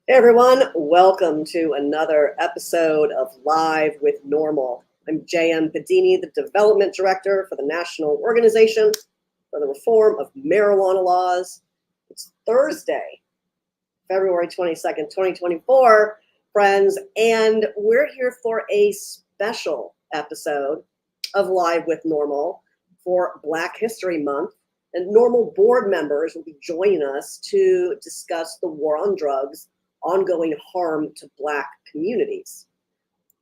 Hey everyone, welcome to another episode of Live with NORML. I'm JM Pedini, the Development Director for the National Organization for the Reform of Marijuana Laws. It's Thursday, February 22nd, 2024, friends, and we're here for a special episode of Live with NORML for Black History Month. And NORML board members will be joining us to discuss the war on drugs, ongoing harm to Black communities.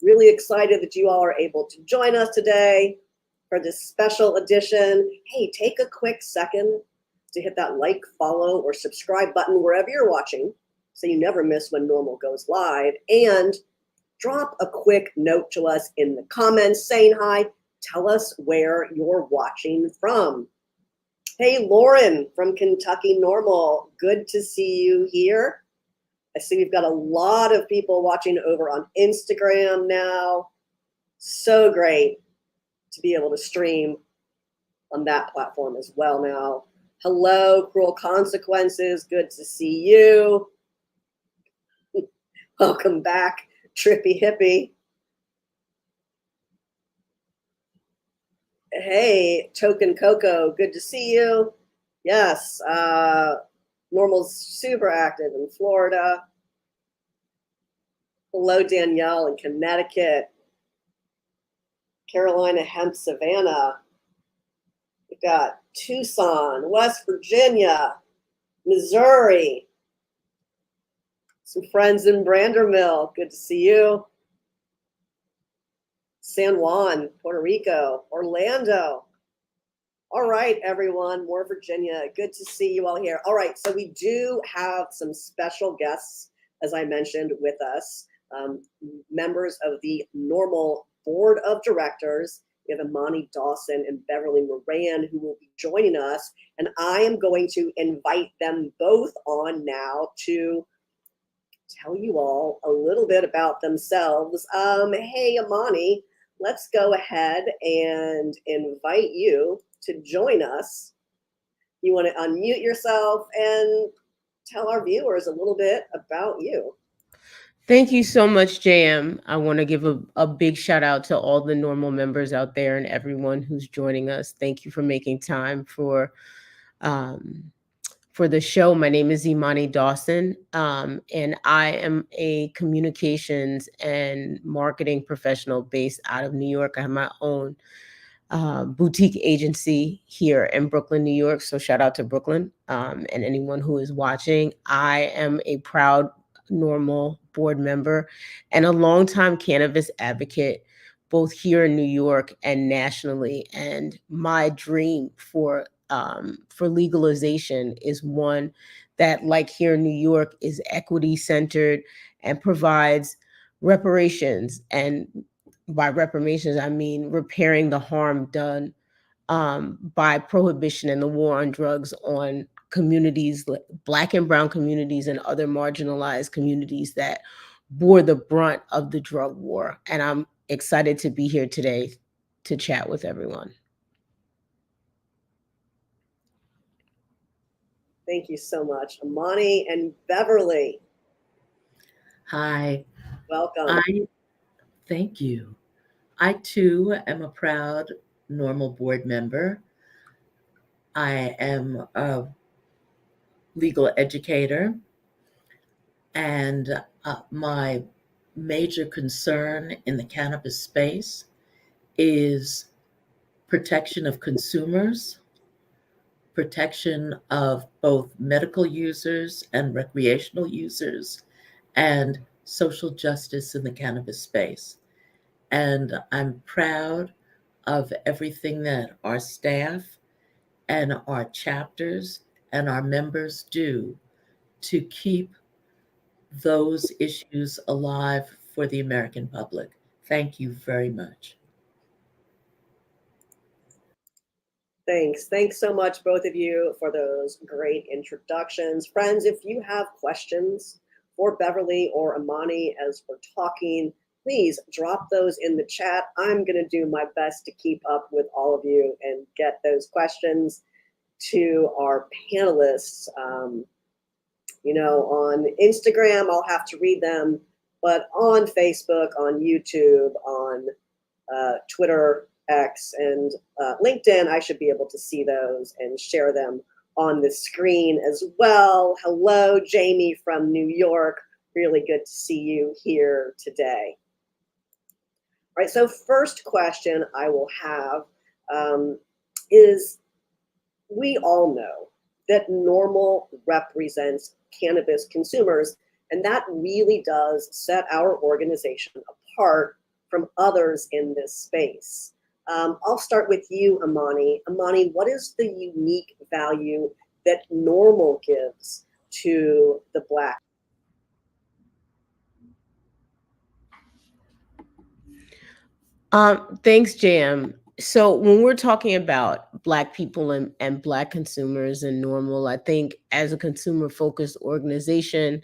Really excited that you all are able to join us today for this special edition. Hey, take a quick second to hit that like, follow, or subscribe button wherever you're watching so you never miss when NORML goes live. And drop a quick note to us in the comments saying hi. Tell us where you're watching from. Hey, Lauren from Kentucky NORML, good to see you here. I see we've got a lot of people watching over on Instagram now. So great to be able to stream on that platform as well now. Hello, Cruel Consequences, good to see you. Welcome back, Trippy Hippie. Hey, Token Coco, good to see you. Yes, NORML's super active in Florida. Hello, Danielle in Connecticut. Carolina Hemp Savannah. We've got Tucson, West Virginia, Missouri. Some friends in Brandermill, good to see you. San Juan, Puerto Rico, Orlando. All right, everyone, more Virginia. Good to see you all here. All right, so we do have some special guests, as I mentioned, with us. Members of the NORML Board of Directors. We have Imani, Dawson, and Beverly Moran who will be joining us. And I am going to invite them both on now to tell you all a little bit about themselves. Hey, Imani, let's go ahead and invite you to join us. You want to unmute yourself and tell our viewers a little bit about you. Thank you so much, JM. I want to give a big shout out to all the NORML members out there and everyone who's joining us. Thank you for making time for the show. My name is Imani Dawson, and I am a communications and marketing professional based out of New York. I have my own boutique agency here in Brooklyn, New York. So shout out to Brooklyn and anyone who is watching. I am a proud NORML board member and a longtime cannabis advocate, both here in New York and nationally. And my dream for legalization is one that, like here in New York, is equity centered and provides reparations. And by reparations, I mean repairing the harm done by prohibition and the war on drugs on communities, Black and brown communities and other marginalized communities that bore the brunt of the drug war. And I'm excited to be here today to chat with everyone. Thank you so much, Imani and Beverly. Hi. Welcome. Thank you. I too am a proud NORML board member. I am a legal educator, and my major concern in the cannabis space is protection of consumers, protection of both medical users and recreational users, and social justice in the cannabis space. And I'm proud of everything that our staff and our chapters and our members do to keep those issues alive for the American public. Thank you very much. Thanks. Thanks so much, both of you, for those great introductions. Friends, if you have questions for Beverly or Imani as we're talking, please drop those in the chat. I'm going to do my best to keep up with all of you and get those questions to our panelists On Instagram, I'll have to read them, but on Facebook, on YouTube, on Twitter, X, and LinkedIn, I should be able to see those and share them on the screen as well. Hello, Jamie from New York. Really good to see you here today. All right, so first question I will have is, we all know that NORML represents cannabis consumers, and that really does set our organization apart from others in this space. I'll start with you, Imani. Imani, what is the unique value that NORML gives to the Black? Thanks, JM. So when we're talking about Black people and Black consumers and NORML, I think as a consumer-focused organization,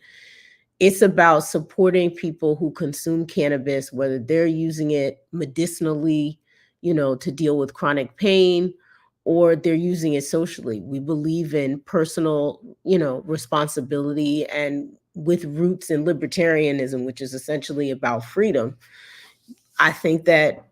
it's about supporting people who consume cannabis, whether they're using it medicinally, to deal with chronic pain, or they're using it socially. We believe in personal, responsibility, and with roots in libertarianism, which is essentially about freedom. I think that,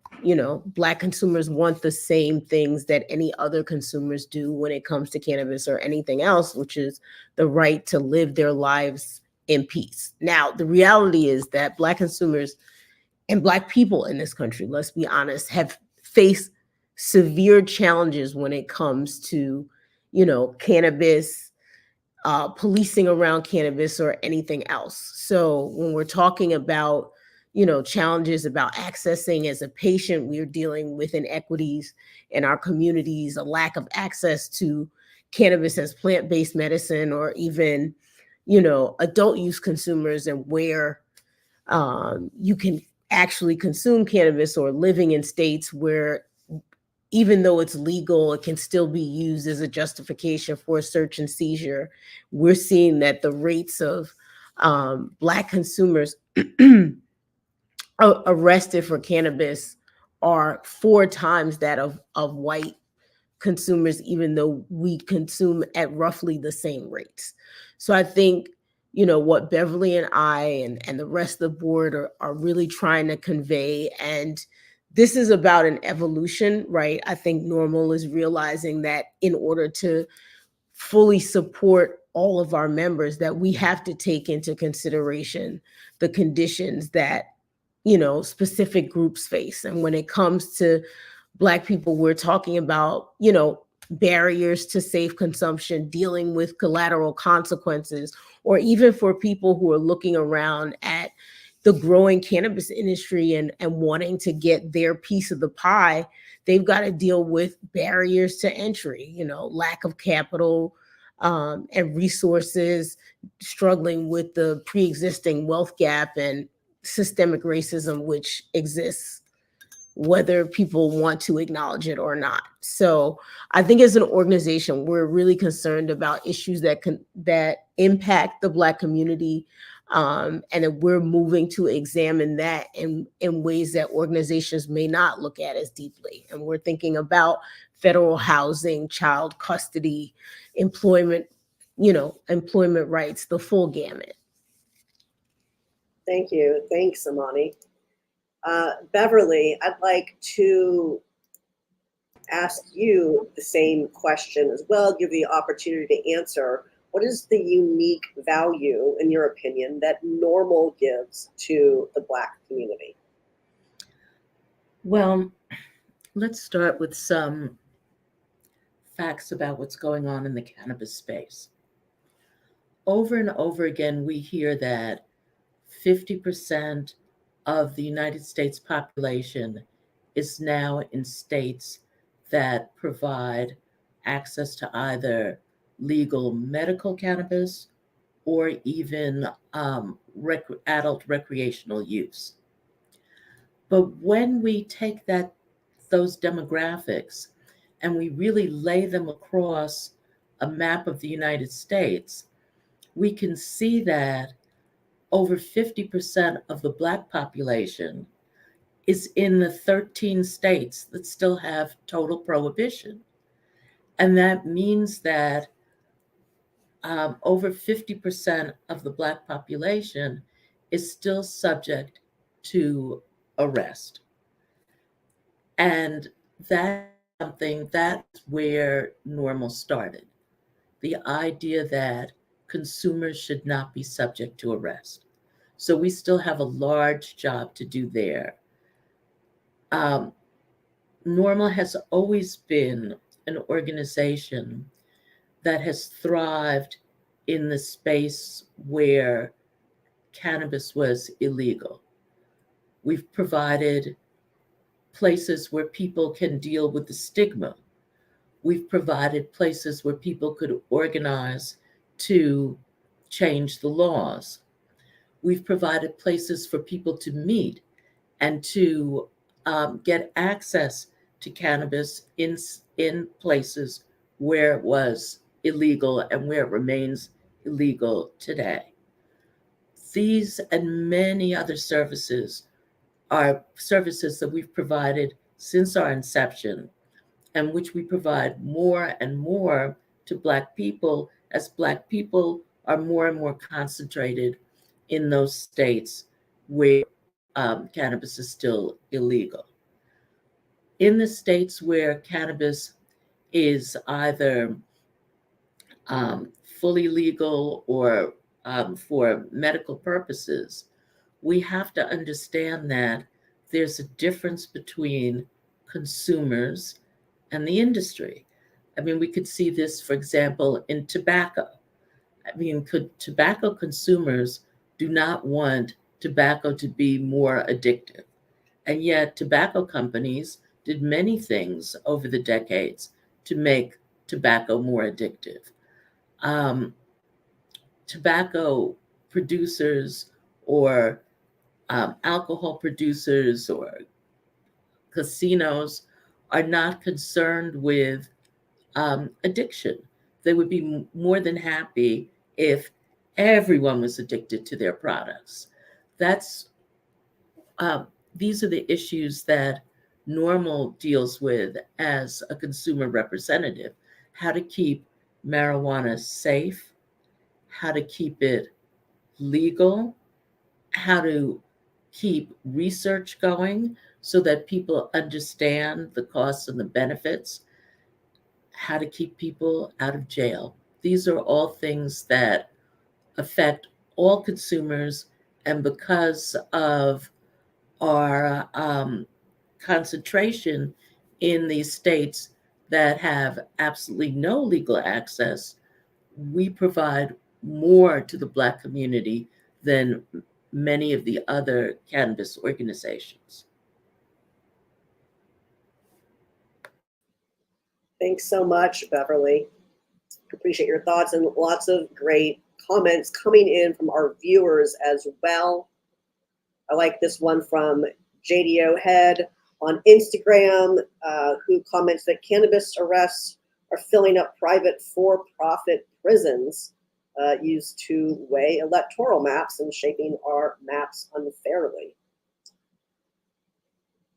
Black consumers want the same things that any other consumers do when it comes to cannabis or anything else, which is the right to live their lives in peace. Now, the reality is that Black consumers and Black people in this country, let's be honest, have faced severe challenges when it comes to, cannabis, policing around cannabis, or anything else. So when we're talking about, challenges about accessing as a patient, we're dealing with inequities in our communities, a lack of access to cannabis as plant-based medicine, or even, adult use consumers, and where you can actually consume cannabis, or living in states where even though it's legal, it can still be used as a justification for a search and seizure. We're seeing that the rates of Black consumers arrested for cannabis are 4 times that of white consumers, even though we consume at roughly the same rates. So I think, what Beverly and I and the rest of the board are really trying to convey, and this is about an evolution, right? I think NORML is realizing that in order to fully support all of our members, that we have to take into consideration the conditions that, specific groups face. And when it comes to Black people, we're talking about, barriers to safe consumption, dealing with collateral consequences, or even for people who are looking around at the growing cannabis industry and wanting to get their piece of the pie, they've got to deal with barriers to entry, lack of capital and resources, struggling with the pre-existing wealth gap and systemic racism which exists, whether people want to acknowledge it or not. So I think as an organization, we're really concerned about issues that impact the Black community, and that we're moving to examine that in ways that organizations may not look at as deeply. And we're thinking about federal housing, child custody, employment rights, the full gamut. Thank you. Thanks, Imani. Beverly, I'd like to ask you the same question as well, give you the opportunity to answer. What is the unique value, in your opinion, that NORML gives to the Black community? Well, let's start with some facts about what's going on in the cannabis space. Over and over again, we hear that 50% of the United States population is now in states that provide access to either legal medical cannabis or even adult recreational use. But when we take those demographics and we really lay them across a map of the United States, we can see that over 50% of the Black population is in the 13 states that still have total prohibition. And that means that over 50% of the Black population is still subject to arrest. And that's something, that's where NORML started. The idea that consumers should not be subject to arrest. So we still have a large job to do there. NORML has always been an organization that has thrived in the space where cannabis was illegal. We've provided places where people can deal with the stigma. We've provided places where people could organize to change the laws. We've provided places for people to meet and to get access to cannabis in places where it was illegal and where it remains illegal today. These and many other services are services that we've provided since our inception, and which we provide more and more to Black people as Black people are more and more concentrated in those states where cannabis is still illegal. In the states where cannabis is either fully legal or for medical purposes, we have to understand that there's a difference between consumers and the industry. I mean, we could see this, for example, in tobacco. I mean, tobacco consumers do not want tobacco to be more addictive. And yet tobacco companies did many things over the decades to make tobacco more addictive. Tobacco producers or alcohol producers or casinos are not concerned with addiction. They would be more than happy if everyone was addicted to their products. These are the issues that NORML deals with as a consumer representative: how to keep marijuana safe, how to keep it legal, how to keep research going so that people understand the costs and the benefits, how to keep people out of jail. These are all things that affect all consumers, and because of our concentration in these states that have absolutely no legal access, we provide more to the Black community than many of the other cannabis organizations. Thanks so much, Beverly. Appreciate your thoughts and lots of great comments coming in from our viewers as well. I like this one from JDO Head on Instagram, who comments that cannabis arrests are filling up private for-profit prisons used to weigh electoral maps and shaping our maps unfairly.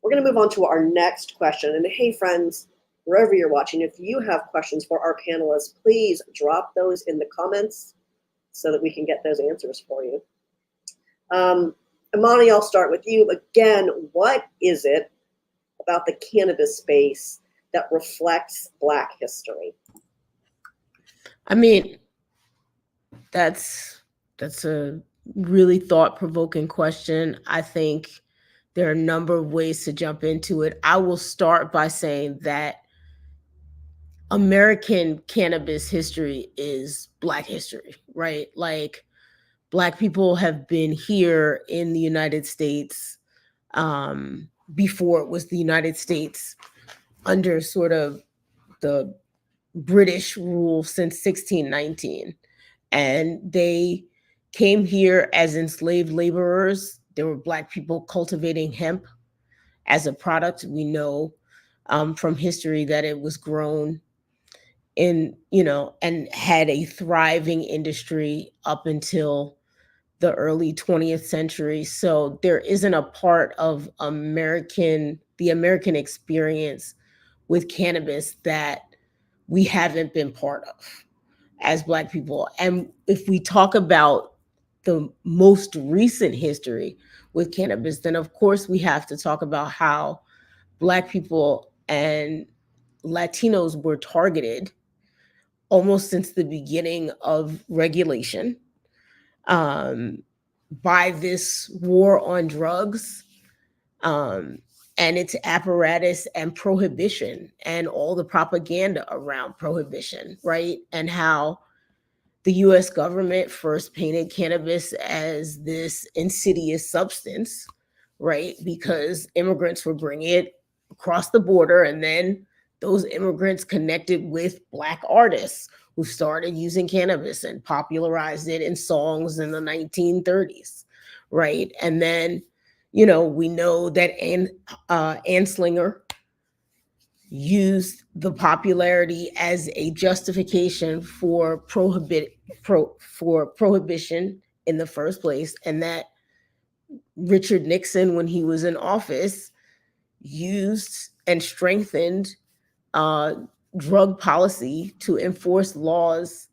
We're going to move on to our next question. And hey, friends, wherever you're watching, if you have questions for our panelists, please drop those in the comments so that we can get those answers for you. Imani, I'll start with you. Again, what is it about the cannabis space that reflects Black history? I mean, that's a really thought-provoking question. I think there are a number of ways to jump into it. I will start by saying that American cannabis history is Black history, right? Like, Black people have been here in the United States before it was the United States, under sort of the British rule since 1619. And they came here as enslaved laborers. There were Black people cultivating hemp as a product. We know from history that it was grown in, and had a thriving industry up until the early 20th century. So there isn't a part of the American experience with cannabis that we haven't been part of. as Black people. And if we talk about the most recent history with cannabis, then of course we have to talk about how Black people and Latinos were targeted almost since the beginning of regulation by this war on drugs and its apparatus and prohibition and all the propaganda around prohibition, right? And how the US government first painted cannabis as this insidious substance, right? Because immigrants were bringing it across the border, and then those immigrants connected with Black artists who started using cannabis and popularized it in songs in the 1930s, right? And then, you know, we know that Anslinger used the popularity as a justification for prohibition in the first place, and that Richard Nixon, when he was in office, used and strengthened drug policy to enforce laws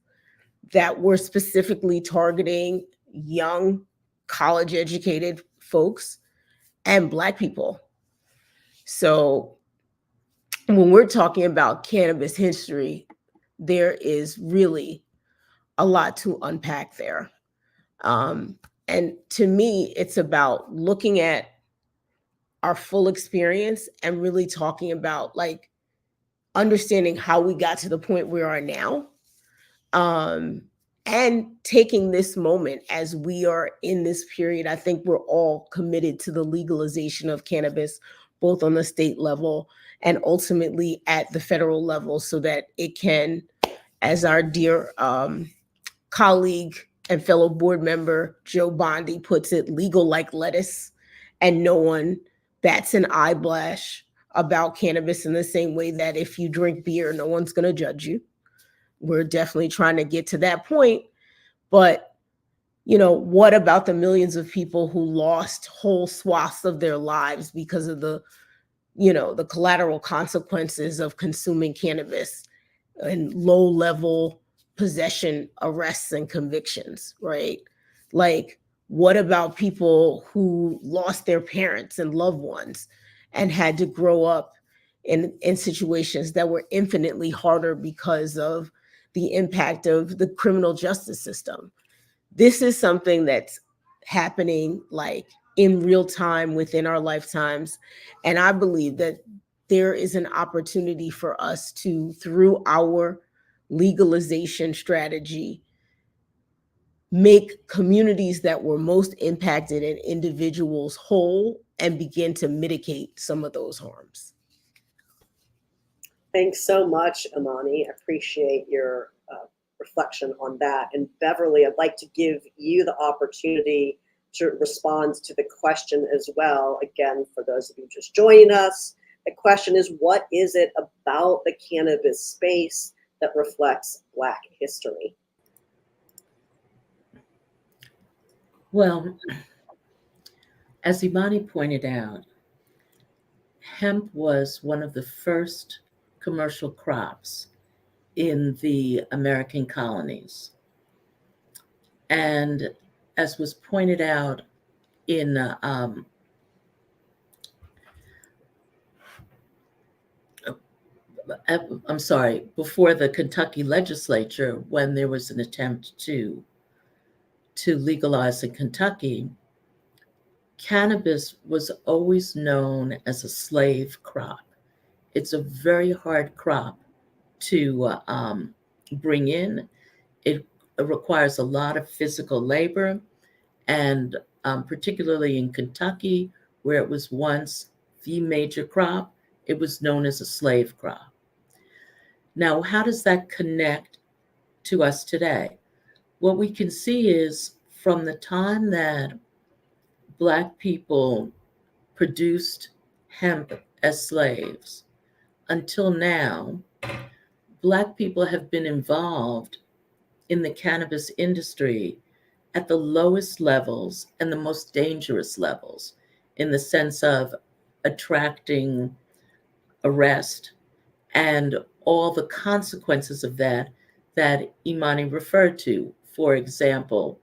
that were specifically targeting young, college-educated folks and Black people. So when we're talking about cannabis history, there is really a lot to unpack there. And to me, it's about looking at our full experience and really talking about like understanding how we got to the point we are now, and taking this moment as we are in this period. I think we're all committed to the legalization of cannabis, both on the state level and ultimately at the federal level, so that it can, as our dear colleague and fellow board member Joe Bondi puts it, legal like lettuce, and no one bats an eyelash about cannabis in the same way that if you drink beer, no one's going to judge you. We're definitely trying to get to that point. But, you know, what about the millions of people who lost whole swaths of their lives because of the, you know, the collateral consequences of consuming cannabis and low-level possession arrests and convictions, right? Like, what about people who lost their parents and loved ones and had to grow up in situations that were infinitely harder because of the impact of the criminal justice system? This is something that's happening like in real time within our lifetimes. And I believe that there is an opportunity for us to, through our legalization strategy, make communities that were most impacted and individuals whole and begin to mitigate some of those harms. Thanks so much, Imani. I appreciate your reflection on that. And Beverly, I'd like to give you the opportunity to respond to the question as well. Again, for those of you just joining us, the question is, what is it about the cannabis space that reflects Black history? Well, as Imani pointed out, hemp was one of the first commercial crops in the American colonies. And as was pointed out in before the Kentucky legislature, when there was an attempt to legalize in Kentucky, cannabis was always known as a slave crop. It's a very hard crop to bring in. It requires a lot of physical labor, and particularly in Kentucky, where it was once the major crop, it was known as a slave crop. Now, how does that connect to us today? What we can see is from the time that Black people produced hemp as slaves until now, Black people have been involved in the cannabis industry at the lowest levels and the most dangerous levels, in the sense of attracting arrest and all the consequences of that that Imani referred to. For example,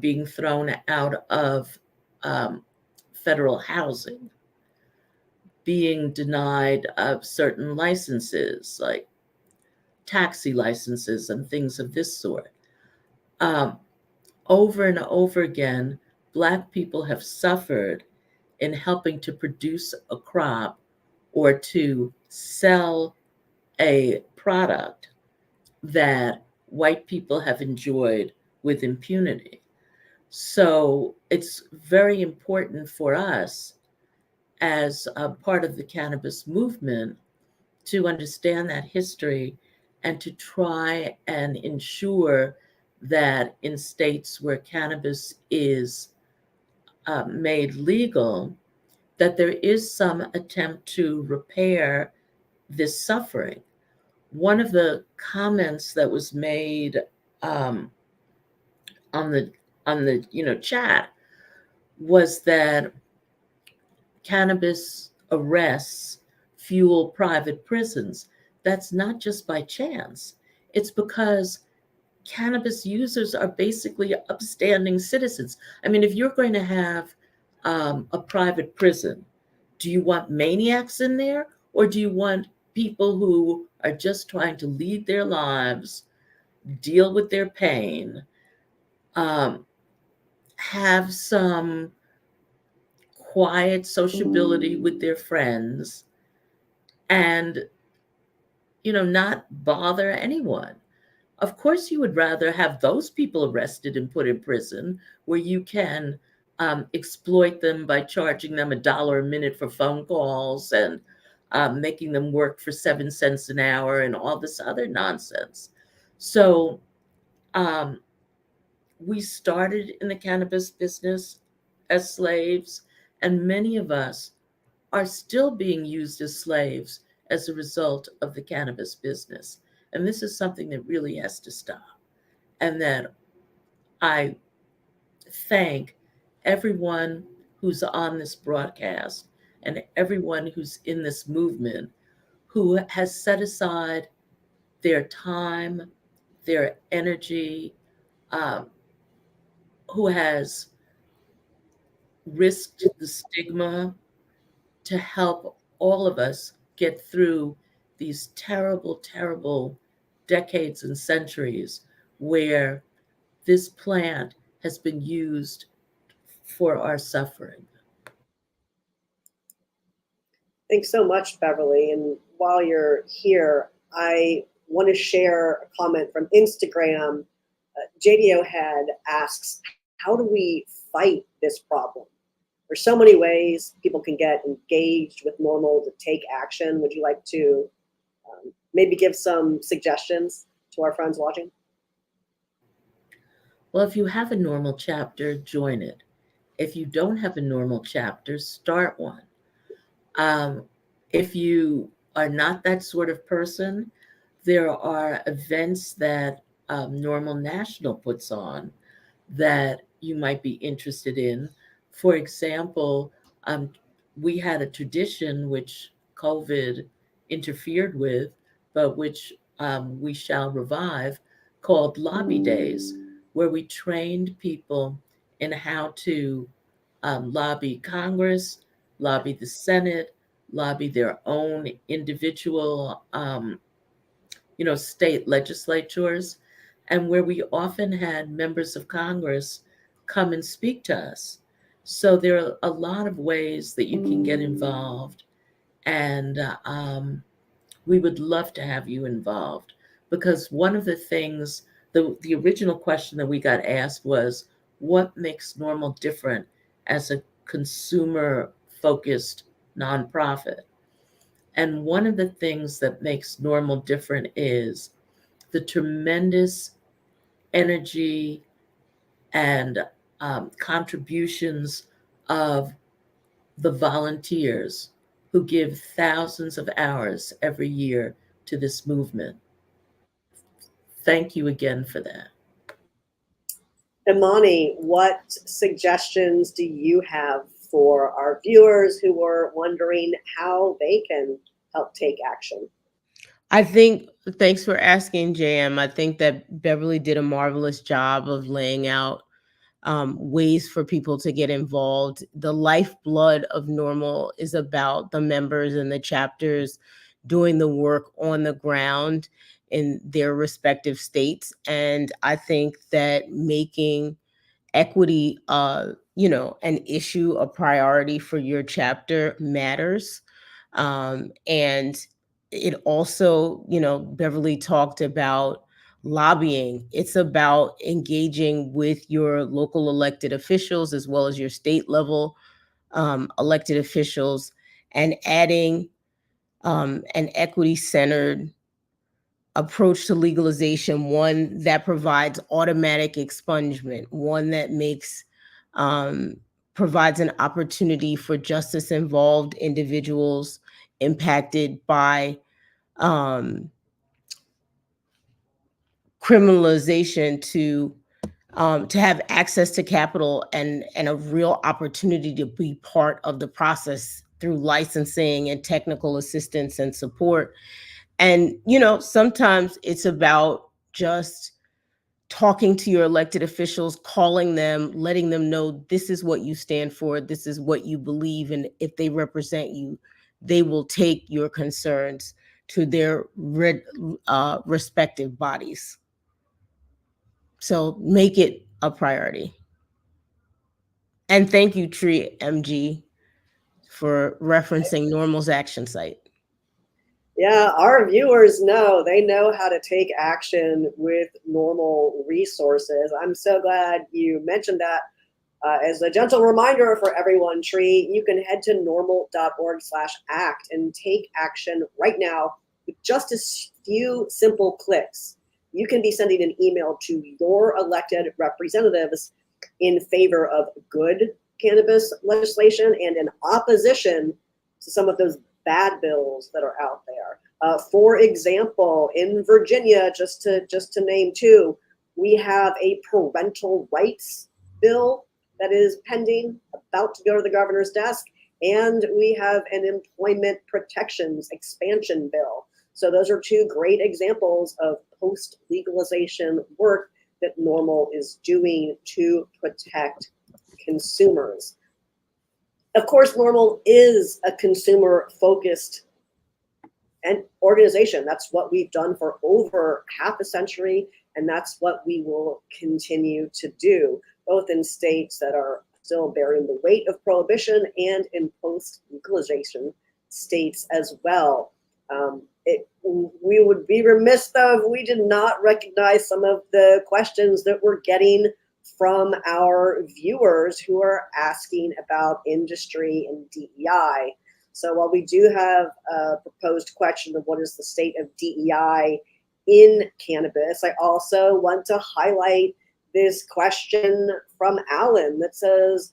being thrown out of federal housing, being denied of certain licenses like taxi licenses and things of this sort. Over and over again, Black people have suffered in helping to produce a crop or to sell a product that white people have enjoyed with impunity. So it's very important for us as a part of the cannabis movement to understand that history and to try and ensure that in states where cannabis is made legal, that there is some attempt to repair this suffering. One of the comments that was made on the chat was that cannabis arrests fuel private prisons. That's not just by chance. It's because cannabis users are basically upstanding citizens. I mean, if you're going to have a private prison, do you want maniacs in there, or do you want people who are just trying to lead their lives, deal with their pain, have some quiet sociability with their friends, and not bother anyone? Of course, you would rather have those people arrested and put in prison where you can exploit them by charging them $1 a minute for phone calls and making them work for 7 cents an hour and all this other nonsense. So we started in the cannabis business as slaves, and many of us are still being used as slaves as a result of the cannabis business. And this is something that really has to stop. And that I thank everyone who's on this broadcast and everyone who's in this movement who has set aside their time, their energy, who has risked the stigma to help all of us get through these terrible, terrible decades and centuries where this plant has been used for our suffering. Thanks so much, Beverly. And while you're here, I want to share a comment from Instagram. JDO Head asks, how do we fight this problem? There's so many ways people can get engaged with NORML to take action. Would you like to maybe give some suggestions to our friends watching? Well, if you have a NORML chapter, join it. If you don't have a NORML chapter, start one. If you are not that sort of person, there are events that NORML National puts on that you might be interested in. For example, we had a tradition which COVID interfered with, but which we shall revive, called Lobby Days, where we trained people in how to lobby Congress, lobby the Senate, lobby their own individual, state legislatures, and where we often had members of Congress come and speak to us. So there are a lot of ways that you can get involved, and we would love to have you involved, because one of the things, the original question that we got asked was, what makes NORML different as a consumer-focused nonprofit? And one of the things that makes NORML different is the tremendous energy and contributions of the volunteers who give thousands of hours every year to this movement. Thank you again for that. Imani, what suggestions do you have for our viewers who are wondering how they can help take action? I think, thanks for asking, JM. I think that Beverly did a marvelous job of laying out ways for people to get involved. The lifeblood of NORML is about the members and the chapters doing the work on the ground in their respective states. And I think that making equity, an issue, a priority for your chapter matters. And it also, Beverly talked about lobbying. It's about engaging with your local elected officials as well as your state level elected officials, and adding an equity centered approach to legalization, one that provides automatic expungement, one that um, provides an opportunity for justice involved individuals impacted by um, criminalization to have access to capital and a real opportunity to be part of the process through licensing and technical assistance and support. And, sometimes it's about just talking to your elected officials, calling them, letting them know this is what you stand for, this is what you believe, and if they represent you, they will take your concerns to their respective bodies. So make it a priority. And thank you, Tree MG, for referencing NORML's action site. Yeah, our viewers know, they know how to take action with NORML resources. I'm so glad you mentioned that. As a gentle reminder for everyone, Tree, you can head to norml.org/act and take action right now with just a few simple clicks. You can be sending an email to your elected representatives in favor of good cannabis legislation and in opposition to some of those bad bills that are out there. For example, in Virginia, just to name two, we have a parental rights bill that is pending, about to go to the governor's desk, and we have an employment protections expansion bill. So those are two great examples of post-legalization work that NORML is doing to protect consumers. Of course, NORML is a consumer-focused organization. That's what we've done for over half a century, and that's what we will continue to do, both in states that are still bearing the weight of prohibition and in post-legalization states as well. We would be remiss, though, if we did not recognize some of the questions that we're getting from our viewers who are asking about industry and DEI. So while we do have a proposed question of what is the state of DEI in cannabis, I also want to highlight this question from Alan that says,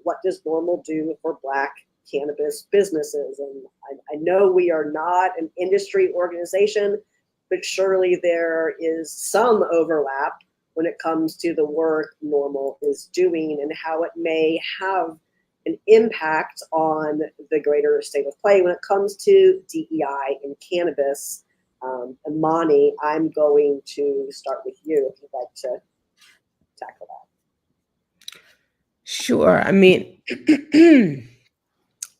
what does NORML do for Black cannabis businesses? And I know we are not an industry organization, but surely there is some overlap when it comes to the work NORML is doing and how it may have an impact on the greater state of play when it comes to DEI in cannabis. Imani, I'm going to start with you if you'd like to tackle that. Sure. I mean,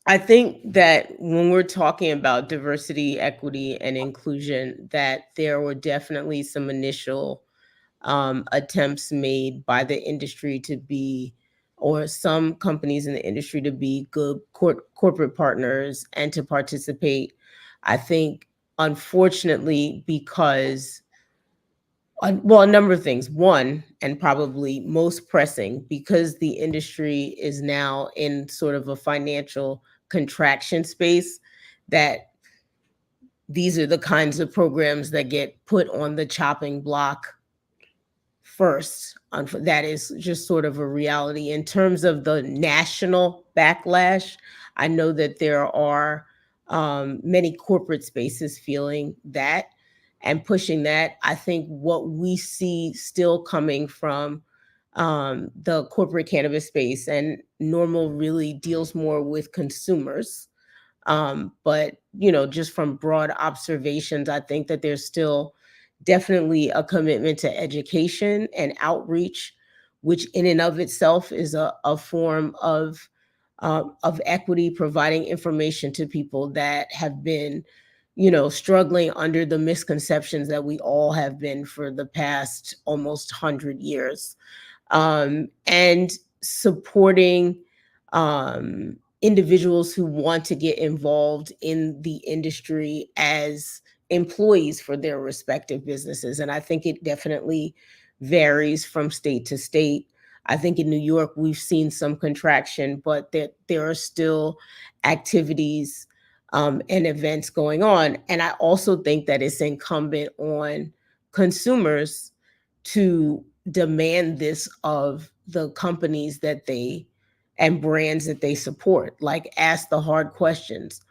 I think that when we're talking about diversity, equity, and inclusion, that there were definitely some initial attempts made by the industry to be, or some companies in the industry to be good corporate partners and to participate. I think, unfortunately, because, well, a number of things. One, and probably most pressing, because the industry is now in sort of a financial contraction space, that these are the kinds of programs that get put on the chopping block first. That is just sort of a reality. In terms of the national backlash, I know that there are many corporate spaces feeling that and pushing that. I think what we see still coming from the corporate cannabis space, and NORML really deals more with consumers, but just from broad observations, I think that there's still definitely a commitment to education and outreach, which in and of itself is a form of equity, providing information to people that have been, struggling under the misconceptions that we all have been for the past almost 100 years. And supporting individuals who want to get involved in the industry as employees for their respective businesses. And I think it definitely varies from state to state. I think in New York, we've seen some contraction, but there are still activities and events going on. And I also think that it's incumbent on consumers to demand this of the companies that they and brands that they support. Like, ask the hard questions,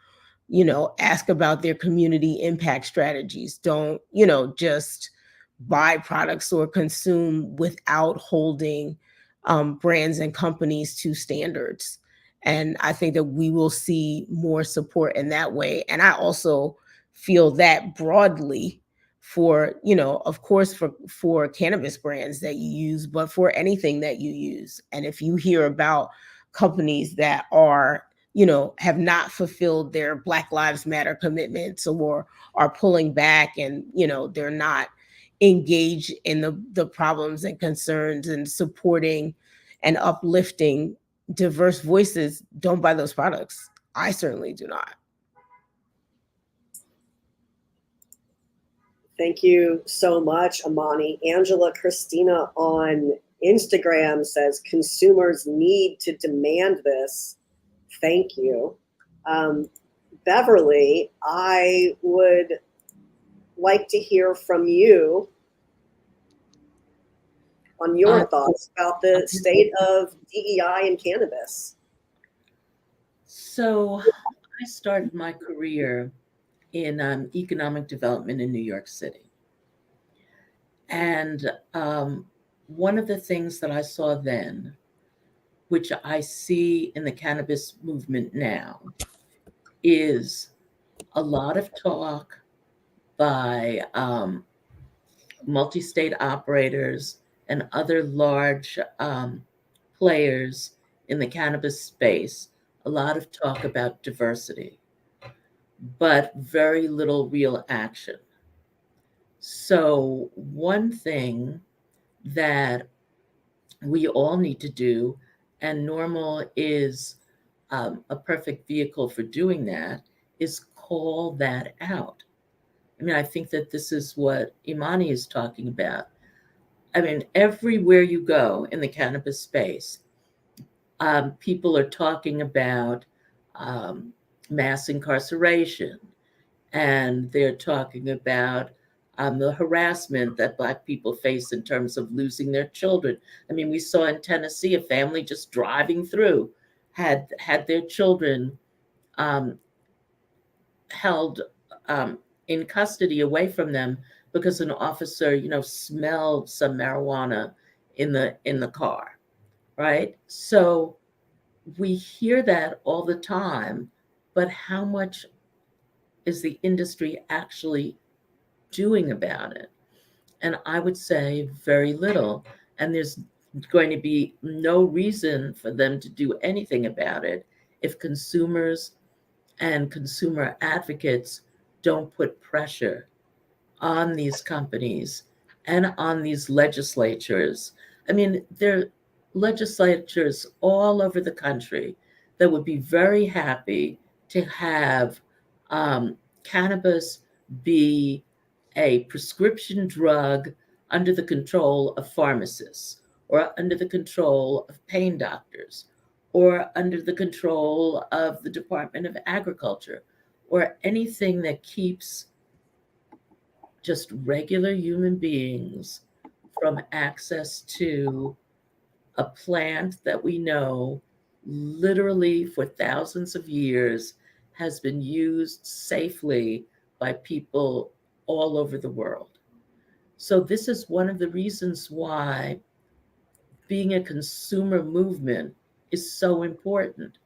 ask about their community impact strategies. Don't, just buy products or consume without holding brands and companies to standards. And I think that we will see more support in that way. And I also feel that broadly for, of course, for cannabis brands that you use, but for anything that you use. And if you hear about companies that are, have not fulfilled their Black Lives Matter commitments or are pulling back and, they're not engaged in the problems and concerns and supporting and uplifting diverse voices, don't buy those products. I certainly do not. Thank you so much, Imani. Angela Christina on Instagram says consumers need to demand this. Thank you. Beverly, I would like to hear from you on your thoughts about the state of DEI in cannabis. So I started my career in economic development in New York City. And one of the things that I saw then, which I see in the cannabis movement now, is a lot of talk by multi-state operators and other large players in the cannabis space, a lot of talk about diversity, but very little real action. So one thing that we all need to do, and NORML is a perfect vehicle for doing that, is call that out. I mean, I think that this is what Imani is talking about. I mean, everywhere you go in the cannabis space, people are talking about mass incarceration, and they're talking about the harassment that Black people face in terms of losing their children. I mean, we saw in Tennessee a family just driving through had their children held in custody away from them because an officer, smelled some marijuana in the car, right? So we hear that all the time, but how much is the industry actually doing about it? And I would say very little. And there's going to be no reason for them to do anything about it if consumers and consumer advocates don't put pressure on these companies and on these legislatures. I mean, there are legislatures all over the country that would be very happy to have cannabis be a prescription drug under the control of pharmacists, or under the control of pain doctors, or under the control of the Department of Agriculture, or anything that keeps just regular human beings from access to a plant that we know literally for thousands of years has been used safely by people all over the world. So this is one of the reasons why being a consumer movement is so important.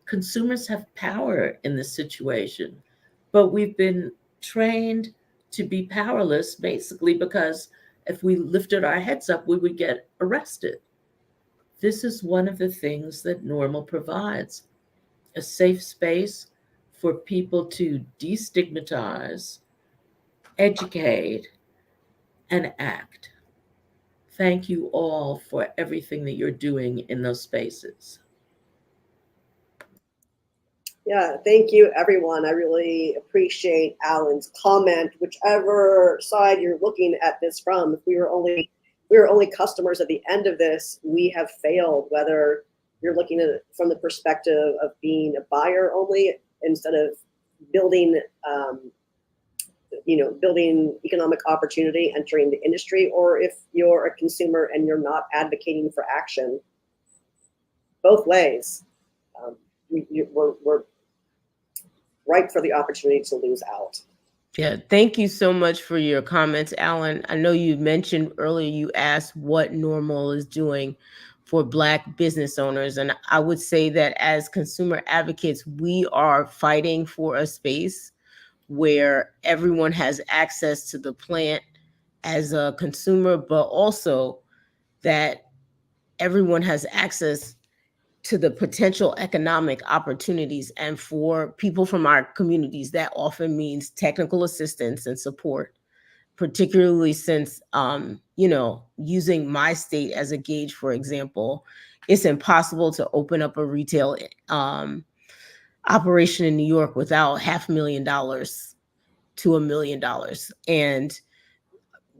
Consumers have power in this situation. But we've been trained to be powerless, basically, because if we lifted our heads up, we would get arrested. This is one of the things that NORML provides, a safe space for people to destigmatize, educate, and act. Thank you all for everything that you're doing in those spaces. Yeah, thank you, everyone. I really appreciate Alan's comment. Whichever side you're looking at this from, if we were only customers at the end of this, we have failed. Whether you're looking at it from the perspective of being a buyer only instead of building, building economic opportunity, entering the industry, or if you're a consumer and you're not advocating for action, both ways, we're ripe for the opportunity to lose out. Yeah, thank you so much for your comments, Alan. I know you mentioned earlier, you asked what NORML is doing for Black business owners. And I would say that as consumer advocates, we are fighting for a space where everyone has access to the plant as a consumer, but also that everyone has access to the potential economic opportunities. And for people from our communities, that often means technical assistance and support, particularly since, using my state as a gauge, for example, it's impossible to open up a retail operation in New York without $500,000 to $1 million. And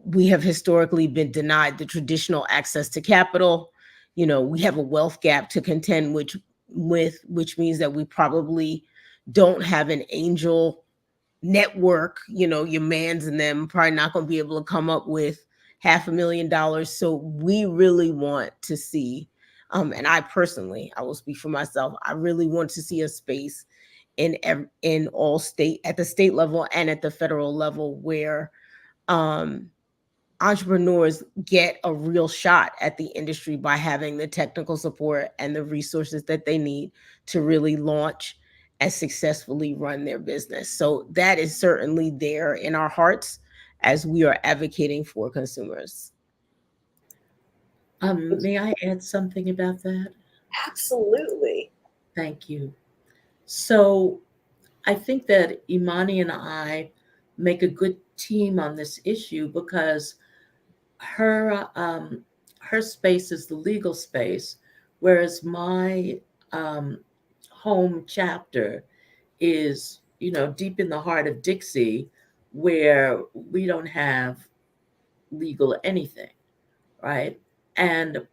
we have historically been denied the traditional access to capital. We have a wealth gap to contend which means that we probably don't have an angel network. Your mans and them probably not going to be able to come up with $500,000. So we really want to see, and I will speak for myself, I really want to see a space in all state, at the state level and at the federal level, where entrepreneurs get a real shot at the industry by having the technical support and the resources that they need to really launch and successfully run their business. So that is certainly there in our hearts as we are advocating for consumers. May I add something about that? Absolutely. Thank you. So I think that Imani and I make a good team on this issue because her space is the legal space, whereas my home chapter is, deep in the heart of Dixie, where we don't have legal anything, right? And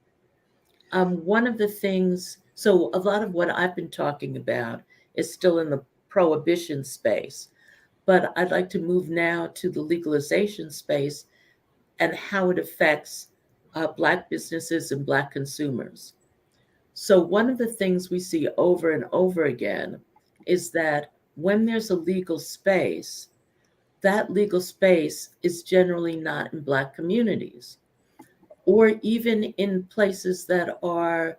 one of the things, so a lot of what I've been talking about is still in the prohibition space, but I'd like to move now to the legalization space and how it affects Black businesses and Black consumers. So one of the things we see over and over again is that when there's a legal space, that legal space is generally not in Black communities, or even in places that are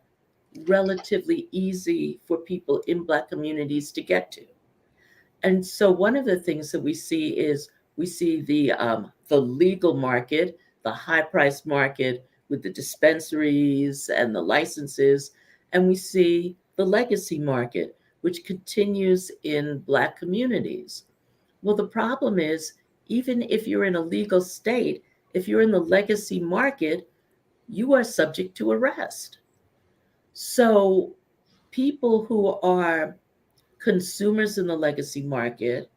relatively easy for people in Black communities to get to. And so one of the things that we see is the legal market, the high price market with the dispensaries and the licenses, and we see the legacy market, which continues in Black communities. Well, the problem is, even if you're in a legal state, if you're in the legacy market, you are subject to arrest. So people who are consumers in the legacy market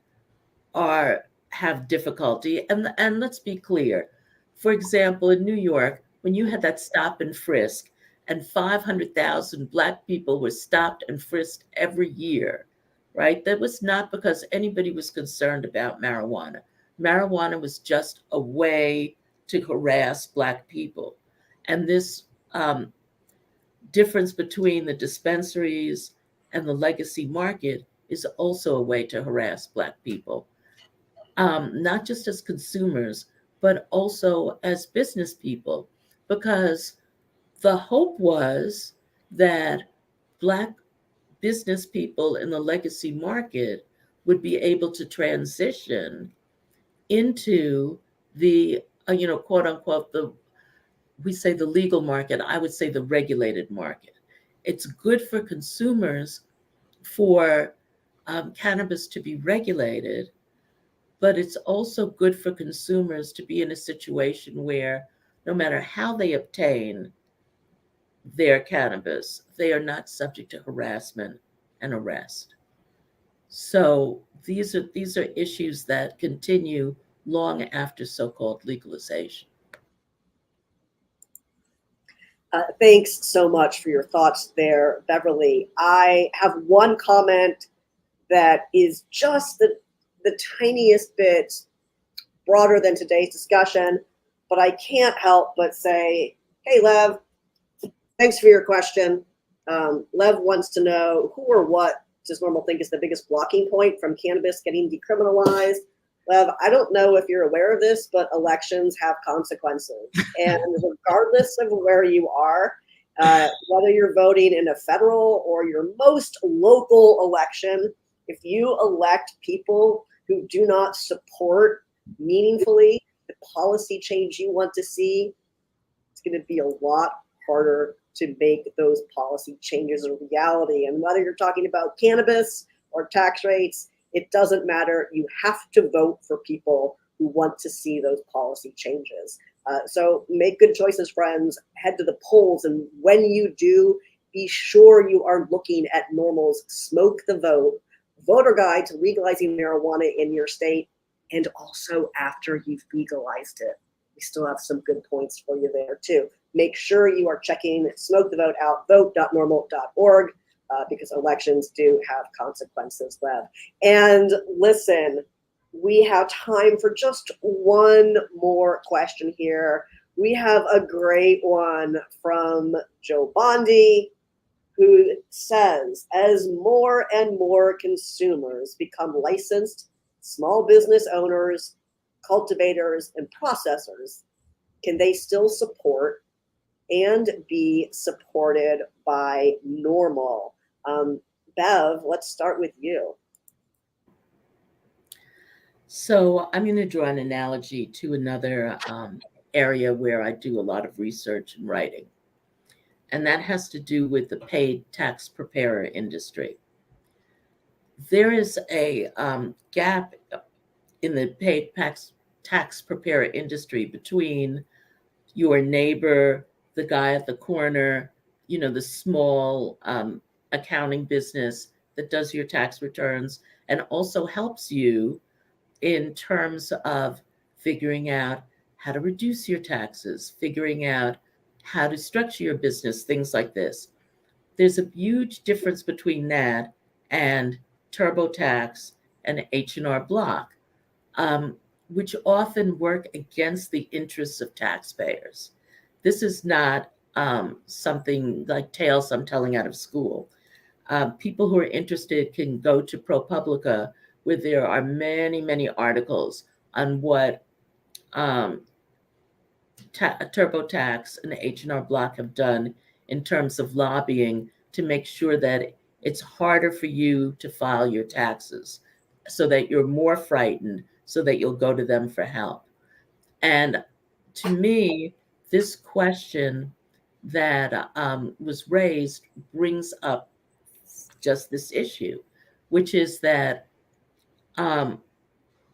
have difficulty. And let's be clear. For example, in New York, when you had that stop and frisk, and 500,000 Black people were stopped and frisked every year, right? That was not because anybody was concerned about marijuana. Marijuana was just a way to harass Black people. And this difference between the dispensaries and the legacy market is also a way to harass Black people, not just as consumers, but also as business people, because the hope was that Black business people in the legacy market would be able to transition into the, quote unquote, we say the legal market, I would say the regulated market. It's good for consumers for cannabis to be regulated, but it's also good for consumers to be in a situation where no matter how they obtain their cannabis, they are not subject to harassment and arrest. So these are issues that continue long after so-called legalization. Thanks so much for your thoughts there, Beverly. I have one comment that is just the tiniest bit broader than today's discussion, but I can't help but say, hey, Lev, thanks for your question. Lev wants to know who or what does NORML think is the biggest blocking point from cannabis getting decriminalized? Lev, I don't know if you're aware of this, but elections have consequences. And regardless of where you are, whether you're voting in a federal or your most local election, if you elect people who do not support meaningfully the policy change you want to see, it's going to be a lot harder to make those policy changes a reality. And whether you're talking about cannabis or tax rates, it doesn't matter. You have to vote for people who want to see those policy changes. So make good choices, friends. Head to the polls. And when you do, be sure you are looking at NORML's Smoke the Vote voter guide to legalizing marijuana in your state, and also after you've legalized it. We still have some good points for you there too. Make sure you are checking Smoke the Vote out, vote.norml.org, because elections do have consequences, Lev. And listen, we have time for just one more question here. We have a great one from Joe Bondi, who says, as more and more consumers become licensed small business owners, cultivators, and processors, can they still support and be supported by NORML? Bev, let's start with you. So I'm going to draw an analogy to another area where I do a lot of research and writing. And that has to do with the paid tax preparer industry. There is a gap in the paid tax preparer industry between your neighbor, the guy at the corner, the small accounting business that does your tax returns and also helps you in terms of figuring out how to reduce your taxes, figuring out how to structure your business, things like this. There's a huge difference between that and TurboTax and H&R Block, which often work against the interests of taxpayers. This is not something like tales I'm telling out of school. People who are interested can go to ProPublica, where there are many, many articles on what TurboTax and H&R Block have done in terms of lobbying to make sure that it's harder for you to file your taxes, so that you're more frightened, so that you'll go to them for help. And to me, this question that was raised brings up just this issue, which is that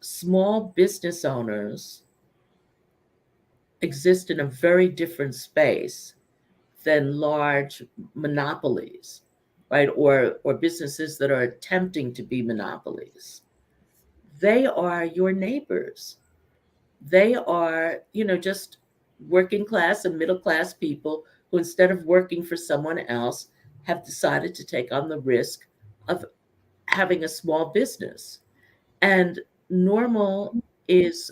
small business owners exist in a very different space than large monopolies, right? Or businesses that are attempting to be monopolies. They are your neighbors. They are, just working class and middle class people who, instead of working for someone else, have decided to take on the risk of having a small business. And NORML is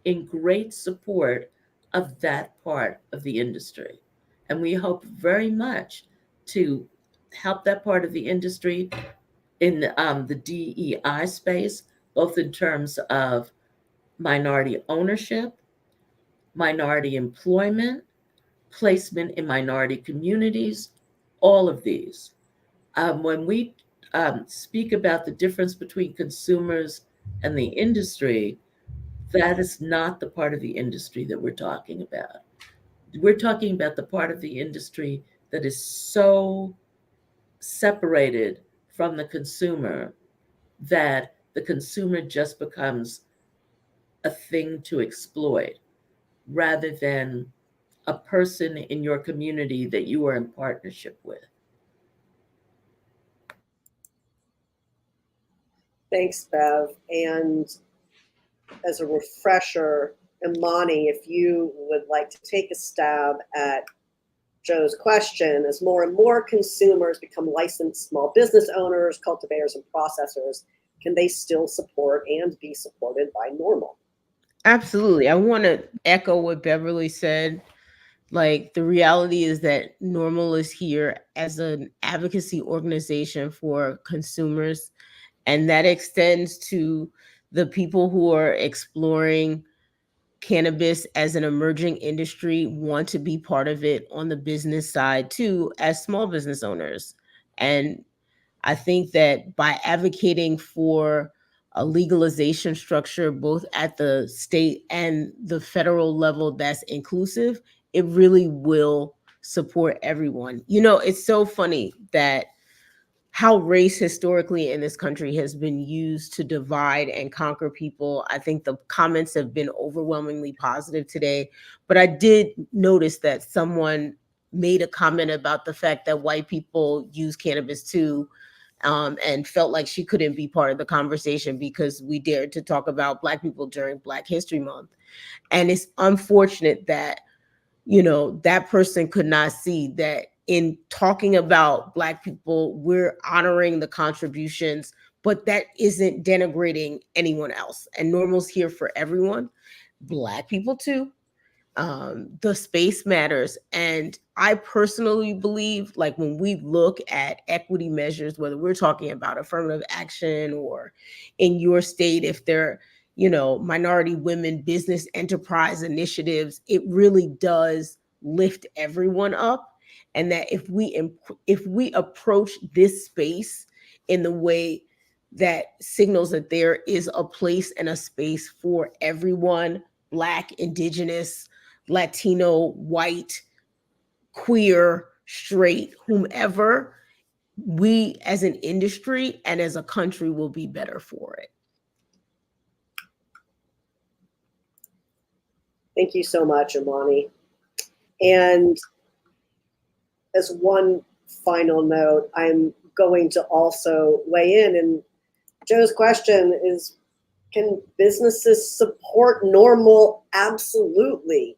in great support of that part of the industry. And we hope very much to help that part of the industry in the DEI space, both in terms of minority ownership, minority employment, placement in minority communities, all of these. When we speak about the difference between consumers and the industry, that is not the part of the industry that we're talking about. We're talking about the part of the industry that is so separated from the consumer that the consumer just becomes a thing to exploit rather than a person in your community that you are in partnership with. Thanks, Bev. And as a refresher, Imani, if you would like to take a stab at Joe's question, as more and more consumers become licensed small business owners, cultivators, and processors, can they still support and be supported by NORML? Absolutely. I want to echo what Beverly said. Like, the reality is that NORML is here as an advocacy organization for consumers, and that extends to the people who are exploring cannabis as an emerging industry, want to be part of it on the business side too, as small business owners. And I think that by advocating for a legalization structure, both at the state and the federal level that's inclusive, it really will support everyone. You know, it's so funny that how race historically in this country has been used to divide and conquer people. I think the comments have been overwhelmingly positive today, but I did notice that someone made a comment about the fact that white people use cannabis too, and felt like she couldn't be part of the conversation because we dared to talk about Black people during Black History Month. And it's unfortunate that, you know, that person could not see that in talking about Black people, we're honoring the contributions, but that isn't denigrating anyone else. And NORML's here for everyone, Black people too. The space matters. And I personally believe, like, when we look at equity measures, whether we're talking about affirmative action or in your state, if they're, you know, minority women business enterprise initiatives, it really does lift everyone up. And that if we approach this space in the way that signals that there is a place and a space for everyone, Black, Indigenous, Latino, white, queer, straight, whomever, we as an industry and as a country will be better for it. Thank you so much, Imani. And as one final note, I'm going to also weigh in. And Joe's question is, can businesses support NORML? Absolutely.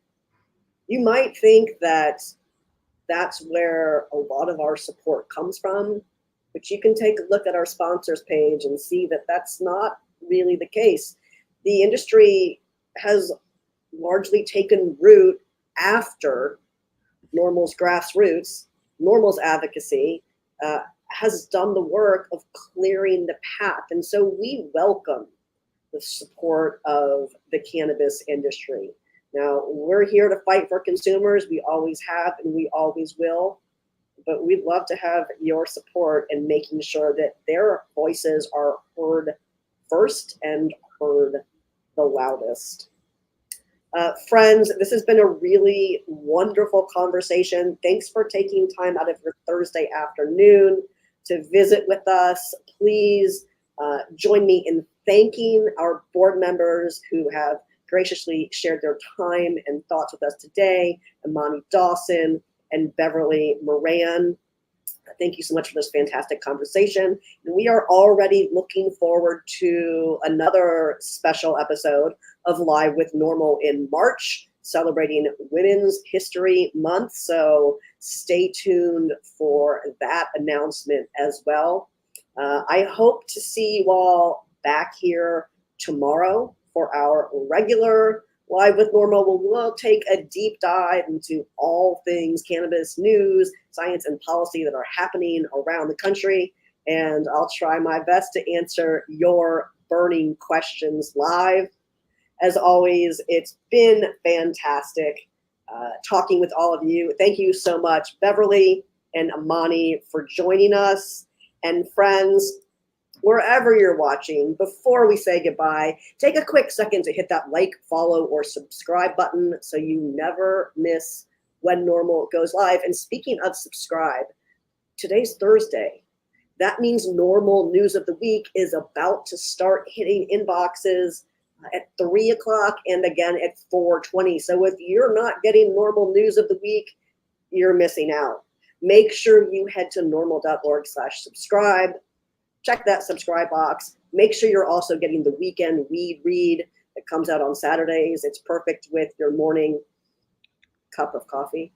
You might think that that's where a lot of our support comes from, but you can take a look at our sponsors page and see that that's not really the case. The industry has largely taken root after NORML's grassroots, NORML's advocacy has done the work of clearing the path. And so we welcome the support of the cannabis industry. Now, we're here to fight for consumers. We always have and we always will. But we'd love to have your support in making sure that their voices are heard first and heard the loudest. Friends, this has been a really wonderful conversation. Thanks for taking time out of your Thursday afternoon to visit with us. Please join me in thanking our board members who have graciously shared their time and thoughts with us today, Imani Dawson and Beverly Moran. Thank you so much for this fantastic conversation. And we are already looking forward to another special episode of Live with NORML in March, celebrating Women's History Month. So stay tuned for that announcement as well. I hope to see you all back here tomorrow for our regular Live with NORML. We'll take a deep dive into all things cannabis news, science, and policy that are happening around the country. And I'll try my best to answer your burning questions live. As always, it's been fantastic talking with all of you. Thank you so much, Beverly and Imani, for joining us. And friends, wherever you're watching, before we say goodbye, take a quick second to hit that like, follow, or subscribe button so you never miss when NORML goes live. And speaking of subscribe, today's Thursday. That means NORML News of the Week is about to start hitting inboxes at 3 o'clock and again at 4:20. So if you're not getting NORML News of the Week, you're missing out. Make sure you head to norml.org/subscribe. Check that subscribe box. Make sure you're also getting the weekend weed read that comes out on Saturdays. It's perfect with your morning cup of coffee.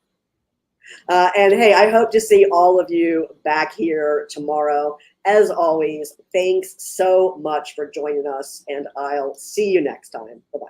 And hey, I hope to see all of you back here tomorrow. As always, thanks so much for joining us, and I'll see you next time. Bye-bye.